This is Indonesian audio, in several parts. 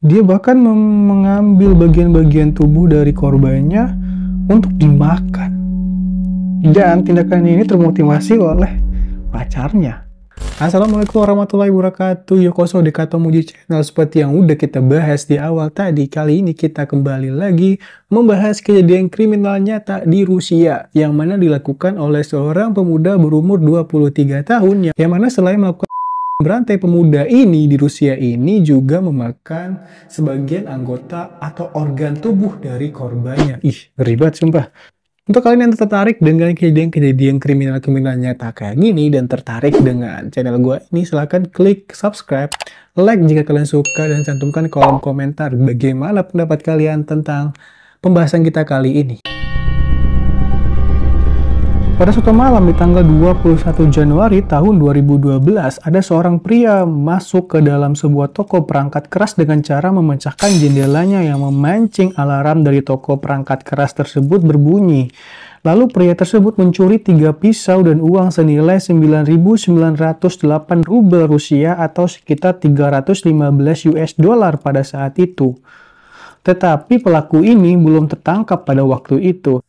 Dia bahkan mengambil bagian-bagian tubuh dari korbannya untuk dimakan. Dan tindakan ini termotivasi oleh pacarnya. Assalamualaikum warahmatullahi wabarakatuh. Yokoso de Katomuji Channel. Seperti yang udah kita bahas di awal tadi, kali ini kita kembali lagi membahas kejadian kriminal nyata di Rusia yang mana dilakukan oleh seorang pemuda berumur 23 tahun yang mana selain melakukan berantai, pemuda ini di Rusia ini juga memakan sebagian anggota atau organ tubuh dari korbannya. Ih, ribet sumpah. Untuk kalian yang tertarik dengan kejadian-kejadian kriminal-kriminal nyata kayak gini dan tertarik dengan channel gue ini, silahkan klik subscribe, like jika kalian suka, dan cantumkan kolom komentar bagaimana pendapat kalian tentang pembahasan kita kali ini. Pada suatu malam di tanggal 21 Januari tahun 2012, ada seorang pria masuk ke dalam sebuah toko perangkat keras dengan cara memecahkan jendelanya yang memancing alarm dari toko perangkat keras tersebut berbunyi. Lalu pria tersebut mencuri 3 pisau dan uang senilai 9.908 rubel Rusia atau sekitar 315 US dollar pada saat itu. Tetapi pelaku ini belum tertangkap pada waktu itu.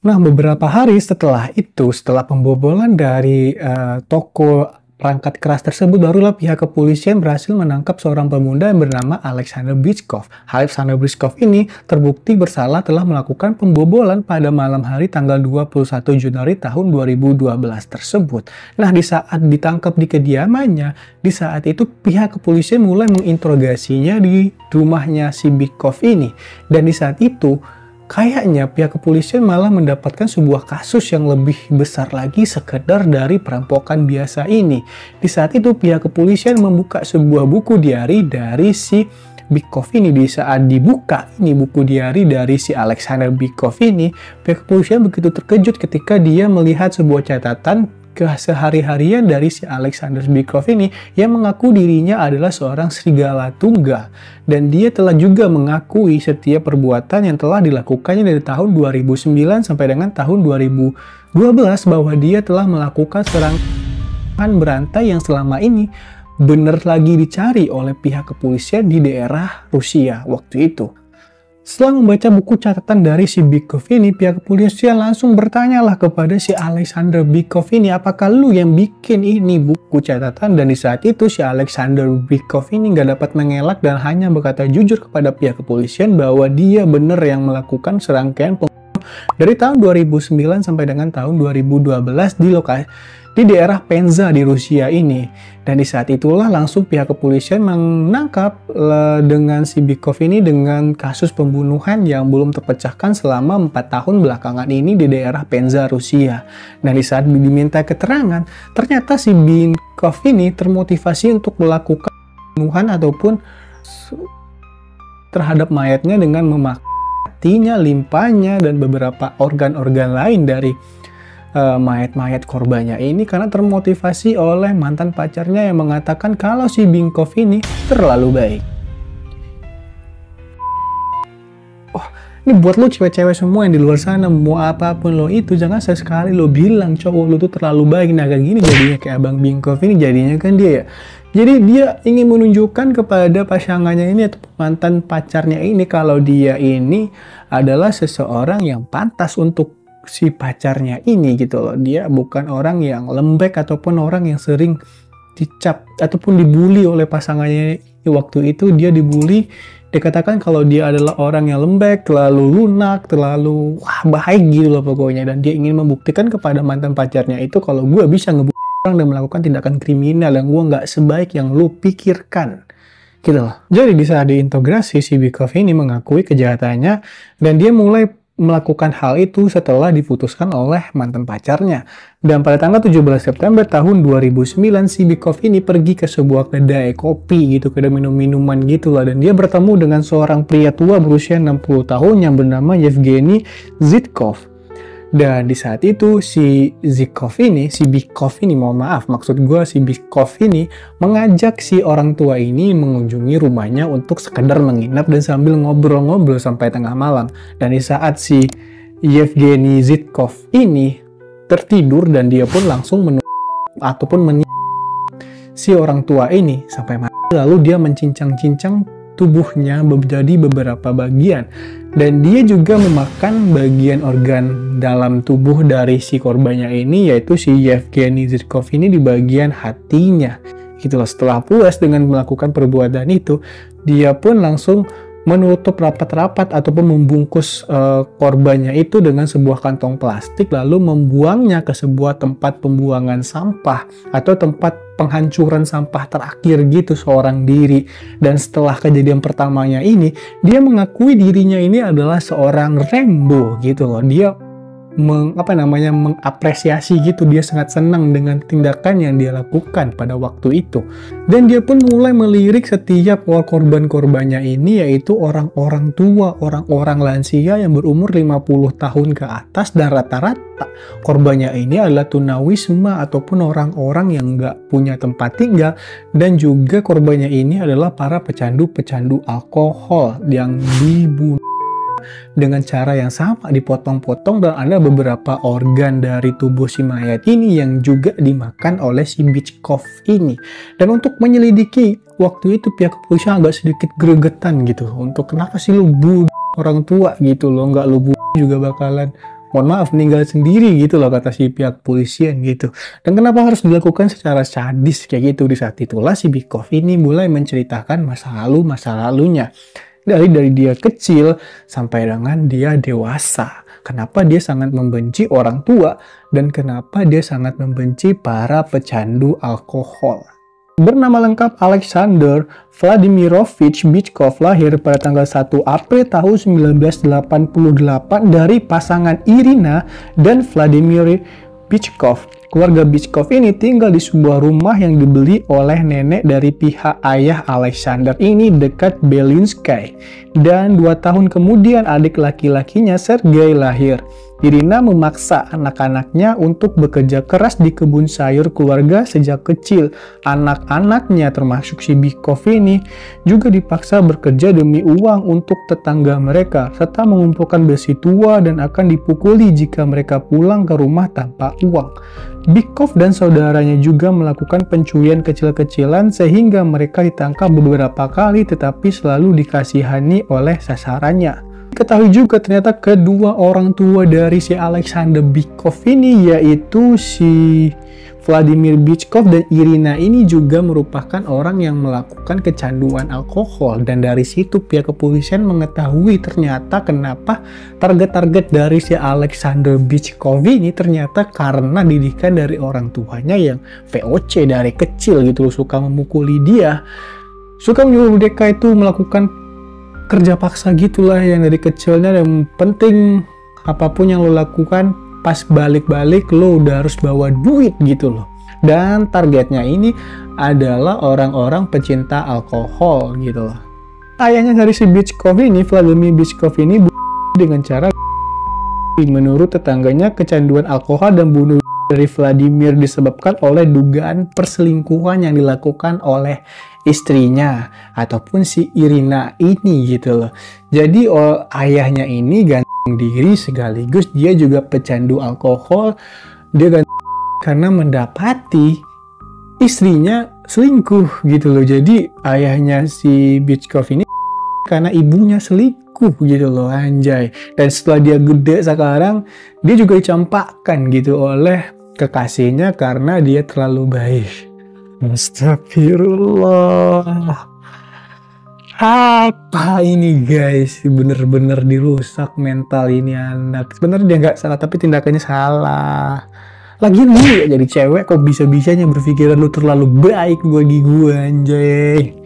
Nah, beberapa hari setelah itu, setelah pembobolan dari toko perangkat keras tersebut, barulah pihak kepolisian berhasil menangkap seorang pemuda yang bernama Alexander Bychkov. Alexander Bychkov ini terbukti bersalah telah melakukan pembobolan pada malam hari tanggal 21 Januari tahun 2012 tersebut. Nah, di saat ditangkap di kediamannya, di saat itu pihak kepolisian mulai menginterogasinya di rumahnya si Bychkov ini. Dan di saat itu, kayaknya pihak kepolisian malah mendapatkan sebuah kasus yang lebih besar lagi sekedar dari perampokan biasa ini. Di saat itu pihak kepolisian membuka sebuah buku diari dari si Bychkov ini. Di saat dibuka ini buku diari dari si Alexander Bychkov ini, pihak kepolisian begitu terkejut ketika dia melihat sebuah catatan kesehari-harian dari si Alexander Bychkov ini yang mengaku dirinya adalah seorang serigala tunggal, dan dia telah juga mengakui setiap perbuatan yang telah dilakukannya dari tahun 2009 sampai dengan tahun 2012 bahwa dia telah melakukan serangan berantai yang selama ini benar lagi dicari oleh pihak kepolisian di daerah Rusia waktu itu. Setelah membaca buku catatan dari si Bychkov ini, pihak kepolisian langsung bertanyalah kepada si Alexander Bychkov ini, apakah lu yang bikin ini buku catatan? Dan di saat itu si Alexander Bychkov ini nggak dapat mengelak dan hanya berkata jujur kepada pihak kepolisian bahwa dia benar yang melakukan serangkaian pembunuhan dari tahun 2009 sampai dengan tahun 2012 di daerah Penza di Rusia ini. Dan di saat itulah langsung pihak kepolisian menangkap dengan si Bychkov ini dengan kasus pembunuhan yang belum terpecahkan selama 4 tahun belakangan ini di daerah Penza, Rusia. Dan di saat diminta keterangan, ternyata si Bychkov ini termotivasi untuk melakukan pembunuhan ataupun terhadap mayatnya dengan memakan hatinya, limpahnya, dan beberapa organ-organ lain dari mayat-mayat korbannya ini karena termotivasi oleh mantan pacarnya yang mengatakan kalau si Bychkov ini terlalu baik. Oh, ini buat lo cewek-cewek semua yang di luar sana, mau apapun lo itu, jangan sesekali lo bilang cowok lo tuh terlalu baik. Nah, kayak gini jadinya kayak abang Bychkov ini jadinya kan dia ya. Jadi dia ingin menunjukkan kepada pasangannya ini atau mantan pacarnya ini kalau dia ini adalah seseorang yang pantas untuk si pacarnya ini gitu loh. Dia bukan orang yang lembek ataupun orang yang sering dicap ataupun dibully oleh pasangannya. Waktu itu dia dibully, dikatakan kalau dia adalah orang yang lembek, terlalu lunak, terlalu baik gitu loh pokoknya. Dan dia ingin membuktikan kepada mantan pacarnya itu kalau gue bisa ngebunuh orang dan melakukan tindakan kriminal yang gue nggak sebaik yang lu pikirkan gitu loh. Jadi di saat diintegrasi, si Bychkov ini mengakui kejahatannya dan dia mulai melakukan hal itu setelah diputuskan oleh mantan pacarnya. Dan pada tanggal 17 September tahun 2009, si Bychkov ini pergi ke sebuah kedai kopi gitu, kedai minum-minuman gitu lah. Dan dia bertemu dengan seorang pria tua berusia 60 tahun yang bernama Yevgeny Zhitkov. Dan di saat itu si Bychkov ini mengajak si orang tua ini mengunjungi rumahnya untuk sekedar menginap dan sambil ngobrol-ngobrol sampai tengah malam. Dan di saat si Yevgeny Zhitkov ini tertidur dan dia pun langsung si orang tua ini sampai mati, lalu dia mencincang-cincang tubuhnya menjadi beberapa bagian. Dan dia juga memakan bagian organ dalam tubuh dari si korbannya ini, yaitu si Yevgeny Zhirkov ini di bagian hatinya. Itulah, setelah puas dengan melakukan perbuatan itu, dia pun langsung menutup rapat-rapat ataupun membungkus korbannya itu dengan sebuah kantong plastik, lalu membuangnya ke sebuah tempat pembuangan sampah atau tempat penghancuran sampah terakhir gitu seorang diri. Dan setelah kejadian pertamanya ini, dia mengakui dirinya ini adalah seorang Rambo gitu loh. Dia mengapresiasi gitu, dia sangat senang dengan tindakan yang dia lakukan pada waktu itu. Dan dia pun mulai melirik setiap korban-korbannya ini, yaitu orang-orang tua, orang-orang lansia yang berumur 50 tahun ke atas, dan rata-rata korbannya ini adalah tunawisma ataupun orang-orang yang nggak punya tempat tinggal, dan juga korbannya ini adalah para pecandu-pecandu alkohol yang dibunuh dengan cara yang sama, dipotong-potong, dan ada beberapa organ dari tubuh si mayat ini yang juga dimakan oleh si Bychkov ini. Dan untuk menyelidiki, waktu itu pihak kepolisian agak sedikit gregetan gitu, untuk kenapa sih lu bunuh orang tua gitu loh, nggak lu bunuh juga bakalan, mohon maaf, meninggal sendiri gitu loh, kata si pihak polisian gitu. Dan kenapa harus dilakukan secara sadis kayak gitu? Di saat itulah si Bychkov ini mulai menceritakan masa lalunya. Dari dia kecil sampai dengan dia dewasa. Kenapa dia sangat membenci orang tua dan kenapa dia sangat membenci para pecandu alkohol. Bernama lengkap Alexander Vladimirovich Bychkov, lahir pada tanggal 1 April tahun 1988 dari pasangan Irina dan Vladimir Bychkov. Keluarga Bychkov ini tinggal di sebuah rumah yang dibeli oleh nenek dari pihak ayah Alexander ini dekat Belinsky. Dan 2 tahun kemudian adik laki-lakinya Sergei lahir. Irina memaksa anak-anaknya untuk bekerja keras di kebun sayur keluarga sejak kecil. Anak-anaknya termasuk si Bychkov ini juga dipaksa bekerja demi uang untuk tetangga mereka, serta mengumpulkan besi tua dan akan dipukuli jika mereka pulang ke rumah tanpa uang. Bychkov dan saudaranya juga melakukan pencurian kecil-kecilan sehingga mereka ditangkap beberapa kali tetapi selalu dikasihani oleh sasarannya. Ketahui juga ternyata kedua orang tua dari si Alexander Bychkov ini, yaitu si Vladimir Bychkov dan Irina ini juga merupakan orang yang melakukan kecanduan alkohol. Dan dari situ pihak kepolisian mengetahui ternyata kenapa target-target dari si Alexander Bychkov ini ternyata karena didikan dari orang tuanya yang VOC dari kecil gitu, suka memukuli dia, suka menyuruh mereka itu melakukan kerja paksa gitulah, yang dari kecilnya yang penting apapun yang lo lakukan pas balik-balik lo udah harus bawa duit gitu loh. Dan targetnya ini adalah orang-orang pecinta alkohol gitu loh. Ayahnya dari si Bychkov ini, Vladimir Bychkov ini dengan cara menurut tetangganya kecanduan alkohol dan bunuh dari Vladimir disebabkan oleh dugaan perselingkuhan yang dilakukan oleh istrinya ataupun si Irina ini gitu loh. Jadi ayahnya ini gantung diri sekaligus dia juga pecandu alkohol. Dia gantung karena mendapati istrinya selingkuh gitu loh. Jadi ayahnya si Bychkov ini karena ibunya selingkuh gitu loh, anjay. Dan setelah dia gede sekarang, dia juga dicampakkan gitu oleh kekasihnya karena dia terlalu baik. Astagfirullah. Apa ini guys? Bener-bener dirusak mental ini anak. Sebenarnya dia nggak salah tapi tindakannya salah. Lagian lu ya jadi cewek kok bisa-bisanya berpikiran lu terlalu baik bagi gue, anjay.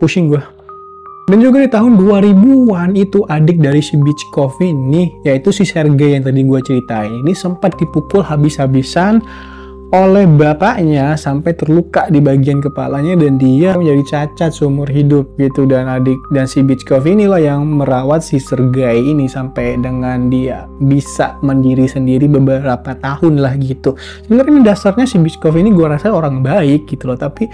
Pusing gue. Dan juga di tahun 2000-an itu adik dari si Bychkov ini, yaitu si Sergei yang tadi gue ceritain, ini sempat dipukul habis-habisan oleh bapaknya sampai terluka di bagian kepalanya dan dia menjadi cacat seumur hidup gitu. Dan si Bychkov inilah yang merawat si Sergei ini sampai dengan dia bisa mandiri sendiri beberapa tahun lah gitu. Sebenarnya dasarnya si Bychkov ini gue rasa orang baik gitu loh, tapi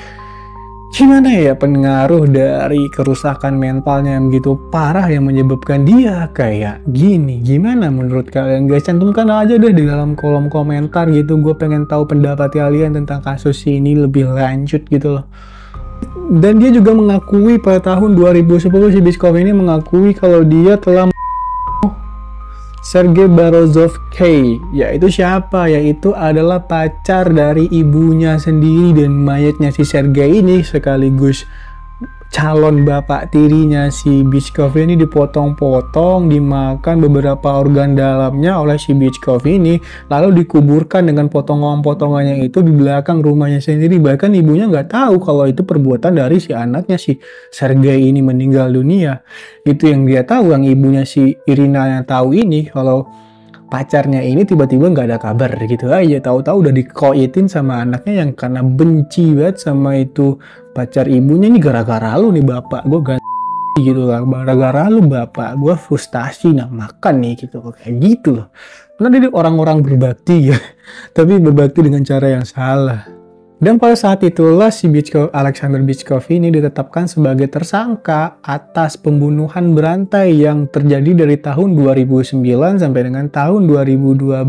gimana ya pengaruh dari kerusakan mentalnya yang begitu parah yang menyebabkan dia kayak gini. Gimana menurut kalian guys? Cantumkan aja deh di dalam kolom komentar gitu. Gue pengen tahu pendapat kalian tentang kasus ini lebih lanjut gitu loh. Dan dia juga mengakui pada tahun 2010 si Bychkov ini mengakui kalau dia telah Sergei Barazov K, yaitu siapa? Yaitu adalah pacar dari ibunya sendiri, dan mayatnya si Sergei ini sekaligus calon bapak tirinya si Bychkov ini dipotong-potong, dimakan beberapa organ dalamnya oleh si Bychkov ini, lalu dikuburkan dengan potongan-potongannya itu di belakang rumahnya sendiri. Bahkan ibunya nggak tahu kalau itu perbuatan dari si anaknya si Sergei ini meninggal dunia. Itu yang dia tahu, yang ibunya si Irina yang tahu ini kalau pacarnya ini tiba-tiba nggak ada kabar gitu aja, tahu-tahu udah dikoitin sama anaknya yang karena benci banget sama itu pacar ibunya. Ini gara-gara lu nih bapak gue ganti gitu lah, gara-gara lu bapak gue frustasi nak makan nih gitu, kayak gitu loh. Karena dia orang-orang berbakti ya, tapi berbakti dengan cara yang salah. Dan pada saat itulah si Alexander Bychkov ini ditetapkan sebagai tersangka atas pembunuhan berantai yang terjadi dari tahun 2009 sampai dengan tahun 2012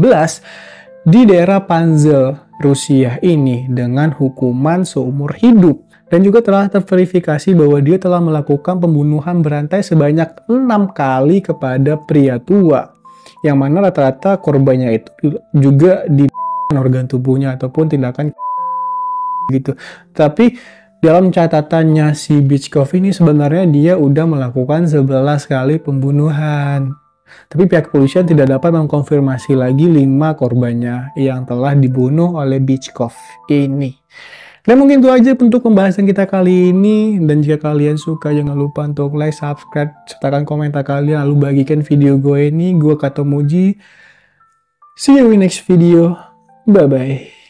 di daerah Panzel, Rusia ini dengan hukuman seumur hidup. Dan juga telah terverifikasi bahwa dia telah melakukan pembunuhan berantai sebanyak 6 kali kepada pria tua. Yang mana rata-rata korbannya itu juga di organ tubuhnya ataupun tindakan gitu. Tapi dalam catatannya si Bychkov ini sebenarnya dia udah melakukan 11 kali pembunuhan. Tapi pihak kepolisian tidak dapat mengkonfirmasi lagi 5 korbannya yang telah dibunuh oleh Bychkov ini. Dan mungkin itu aja untuk pembahasan kita kali ini. Dan jika kalian suka, jangan lupa untuk like, subscribe, sertakan komentar kalian, lalu bagikan video gue ini. Gue Kato Muji. See you in next video. Bye-bye.